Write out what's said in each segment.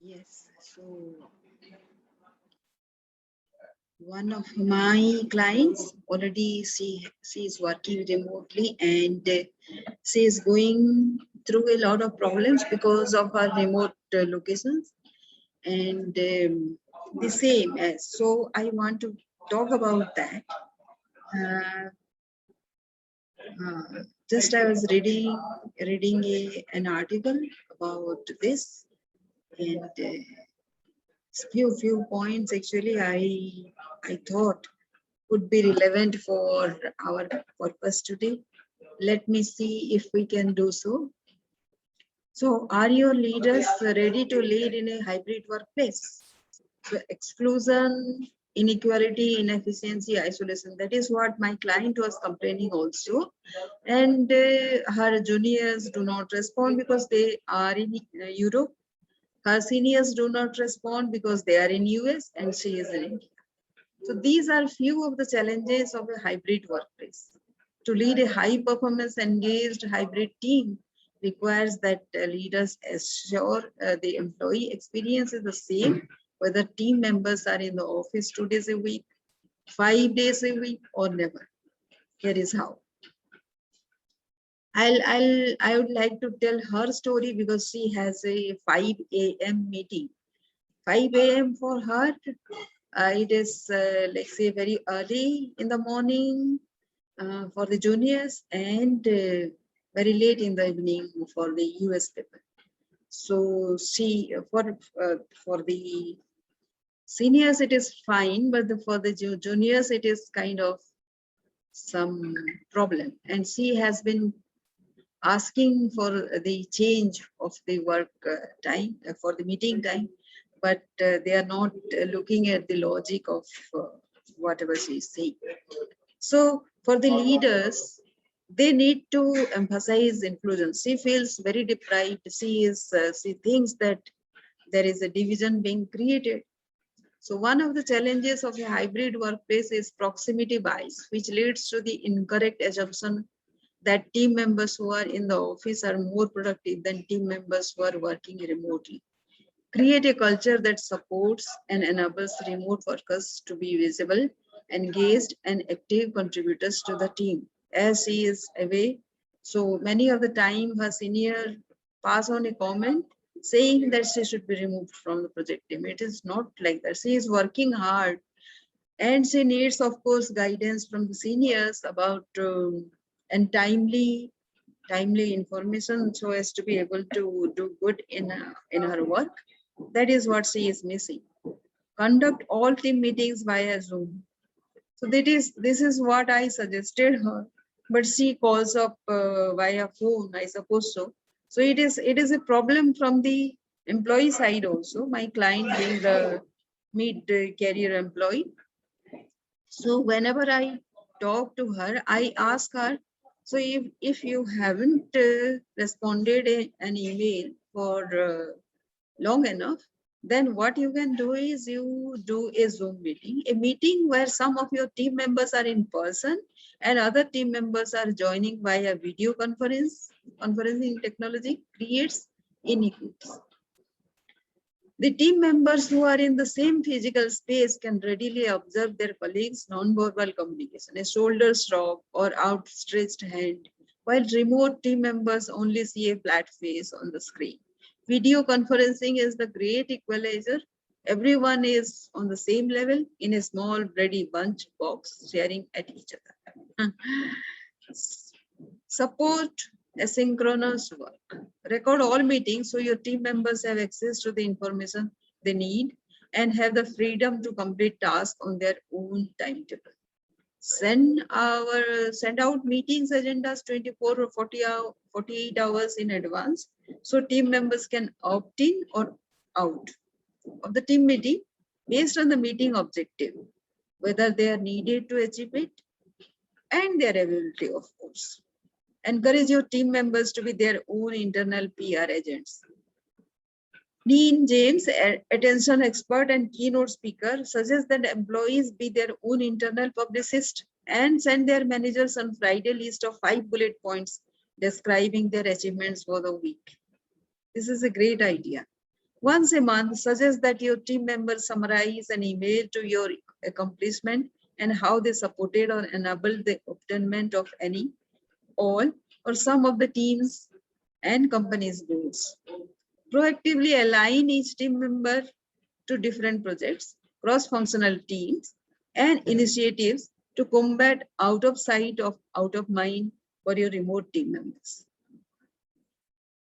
Yes, so one of my clients already she is working remotely, and she is going through a lot of problems because of her remote locations, and the same as, so I want to talk about that. uh, just I was reading an article about this, and few points actually I thought would be relevant for our purpose today. Let me see if we can do so. So, are your leaders ready to lead in a hybrid workplace? So, exclusion, inequality, inefficiency, isolation. That is what my client was complaining also. And her juniors do not respond because they are in Europe. Her seniors do not respond because they are in US and she is in India. So these are few of the challenges of a hybrid workplace. To lead a high performance engaged hybrid team requires that leaders assure the employee experience is the same, whether team members are in the office 2 days a week, 5 days a week, or never. Here is how. I would like to tell her story because she has a 5 a.m. meeting. 5 a.m. for her, it is let's say very early in the morning for the juniors, and very late in the evening for the US people. So she for the seniors it is fine, but for the juniors it is kind of some problem, and she has been asking for the change of the work time for the meeting time, but they are not looking at the logic of whatever she is saying. So for the leaders, they need to emphasize inclusion. She feels very deprived. She thinks that there is a division being created. So one of the challenges of a hybrid workplace is proximity bias, which leads to the incorrect assumption that team members who are in the office are more productive than team members who are working remotely. Create a culture that supports and enables remote workers to be visible, engaged, and active contributors to the team. As she is away, so many of the time her senior pass on a comment saying that she should be removed from the project team. It is not like that. She is working hard, and she needs, of course, guidance from the seniors about and timely information so as to be able to do good in her work. That is what she is missing. Conduct all team meetings via Zoom. So this is what I suggested her, but she calls up via phone, I suppose so. So it is a problem from the employee side also. My client being the mid-career employee. So whenever I talk to her, I ask her, so if you haven't responded an email for long enough, then what you can do is you do a Zoom meeting, a meeting where some of your team members are in person and other team members are joining via video conferencing technology creates inequities. The team members who are in the same physical space can readily observe their colleagues' nonverbal communication, a shoulder shrug or outstretched hand, while remote team members only see a flat face on the screen. Video conferencing is the great equalizer. Everyone is on the same level in a small, ready bunch box, staring at each other. Support asynchronous work. Record all meetings so your team members have access to the information they need and have the freedom to complete tasks on their own timetable. Send out meetings agendas 24 or 48 hours in advance so team members can opt in or out of the team meeting based on the meeting objective, whether they are needed to achieve it and their ability, of course. Encourage your team members to be their own internal PR agents. Dean James, attention expert and keynote speaker, suggests that employees be their own internal publicist and send their managers on Friday list of 5 bullet points describing their achievements for the week. This is a great idea. Once a month, suggest that your team members summarize an email to your accomplishment and how they supported or enabled the obtainment of any, all, or some of the team's and company's goals. Proactively align each team member to different projects, cross-functional teams, and initiatives to combat out of sight, out of mind for your remote team members.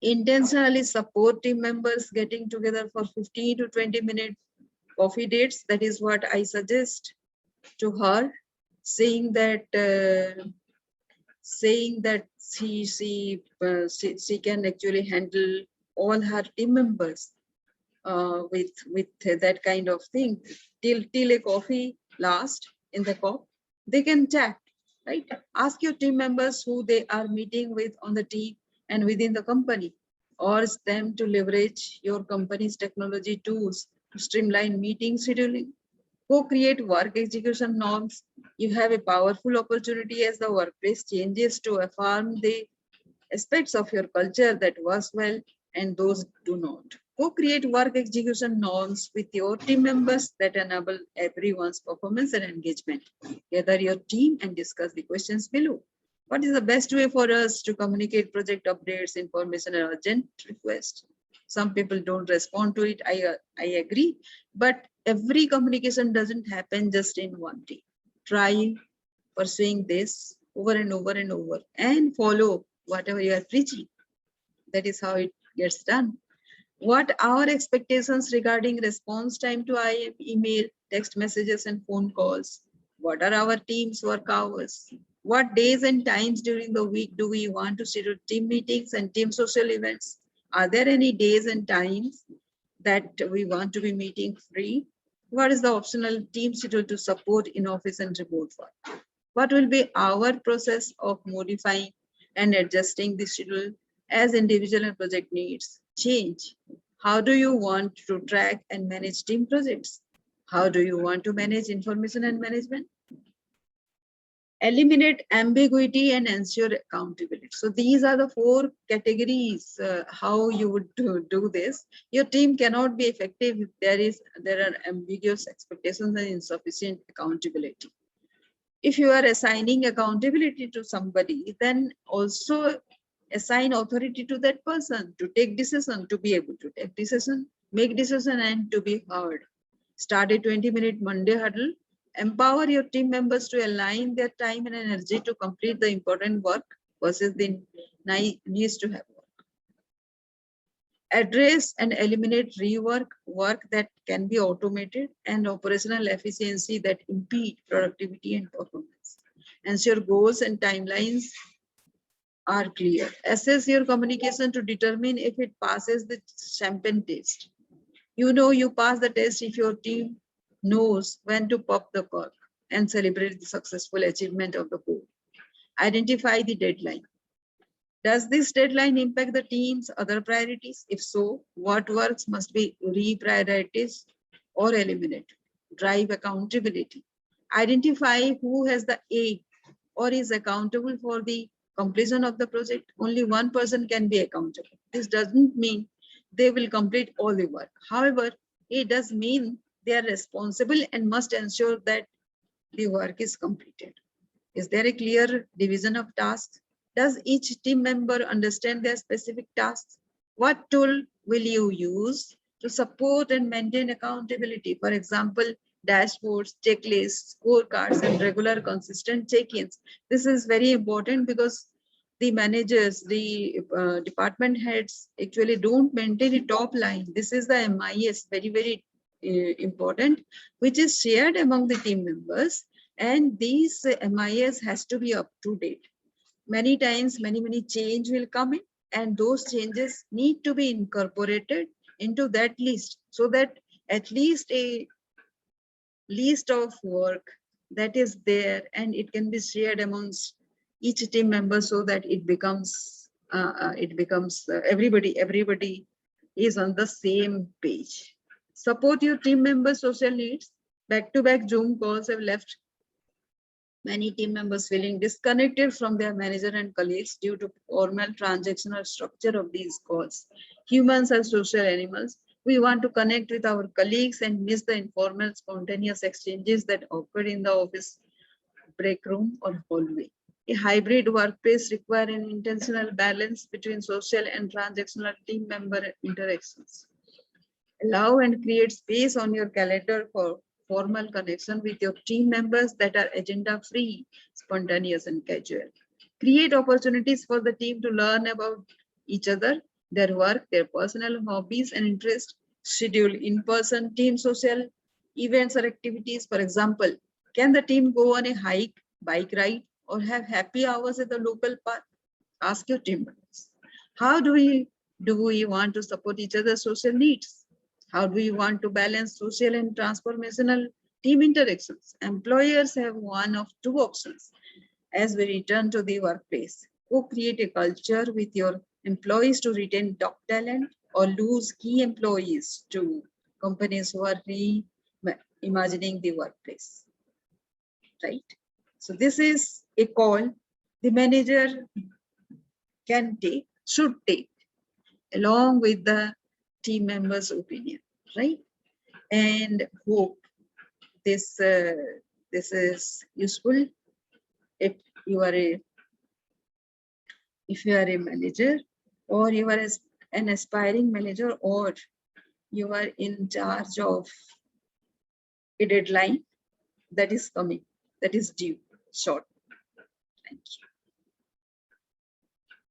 Intentionally support team members getting together for 15 to 20-minute coffee dates. That is what I suggest to her, saying that she can actually handle all her team members with that kind of thing till a coffee last in the cup. They can chat, right? Ask your team members who they are meeting with on the team and within the company. Urge them to leverage your company's technology tools to streamline meeting scheduling. Co-create work execution norms. You have a powerful opportunity as the workplace changes to affirm the aspects of your culture that works well and those do not. Co-create work execution norms with your team members that enable everyone's performance and engagement. Gather your team and discuss the questions below. What is the best way for us to communicate project updates, information, and urgent requests? Some people don't respond to it. I agree, but every communication doesn't happen just in one day. Try pursuing this over and over and over and follow whatever you are preaching. That is how it gets done. What are expectations regarding response time to IM, email, text messages, and phone calls? What are our team's work hours? What days and times during the week do we want to schedule team meetings and team social events? Are there any days and times that we want to be meeting free? What is the optional team schedule to support in office and remote work? What will be our process of modifying and adjusting the schedule as individual and project needs change? How do you want to track and manage team projects? How do you want to manage information and management? Eliminate ambiguity and ensure accountability. So these are the 4 categories how you would do this. Your team cannot be effective if there are ambiguous expectations and insufficient accountability. If you are assigning accountability to somebody, then also assign authority to that person to take decision, to be able to take decision, make decision, and to be heard. Start a 20-minute Monday huddle. Empower your team members to align their time and energy to complete the important work versus the needs to have work. Address and eliminate rework, work that can be automated, and operational efficiency that impede productivity and performance. Ensure goals and timelines are clear. Assess your communication to determine if it passes the champagne test. You know you pass the test if your team knows when to pop the cork and celebrate the successful achievement of the goal. Identify the deadline. Does this deadline impact the team's other priorities? If so, what works must be reprioritized or eliminated? Drive accountability. Identify who has the A or is accountable for the completion of the project. Only one person can be accountable. This doesn't mean they will complete all the work. However, it does mean they are responsible and must ensure that the work is completed. Is there a clear division of tasks? Does each team member understand their specific tasks? What tool will you use to support and maintain accountability? For example, dashboards, checklists, scorecards, and regular consistent check-ins. This is very important because the managers, the department heads actually don't maintain a top line. This is the MIS, very, very important, which is shared among the team members. And these MIS has to be up to date. Many times, many change will come in, and those changes need to be incorporated into that list so that at least a list of work that is there and it can be shared amongst each team member so that it becomes everybody is on the same page. Support your team members' social needs. Back-to-back Zoom calls have left many team members feeling disconnected from their manager and colleagues due to formal transactional structure of these calls. Humans are social animals. We want to connect with our colleagues and miss the informal, spontaneous exchanges that occur in the office break room or hallway. A hybrid workplace requires an intentional balance between social and transactional team member interactions. Allow and create space on your calendar for formal connection with your team members that are agenda free, spontaneous, and casual. Create opportunities for the team to learn about each other, their work, their personal hobbies and interests. Schedule in-person team social events or activities. For example, can the team go on a hike, bike ride, or have happy hours at the local park? Ask your team members. How do we want to support each other's social needs? How do we want to balance social and transformational team interactions? Employers have one of two options as we return to the workplace. Co-create a culture with your employees to retain top talent, or lose key employees to companies who are reimagining the workplace, right? So this is a call the manager can take, should take, along with the team members' opinion, right? And hope this this is useful if you are a manager, or you are an aspiring manager, or you are in charge of a deadline that is coming, that is due short. Thank you.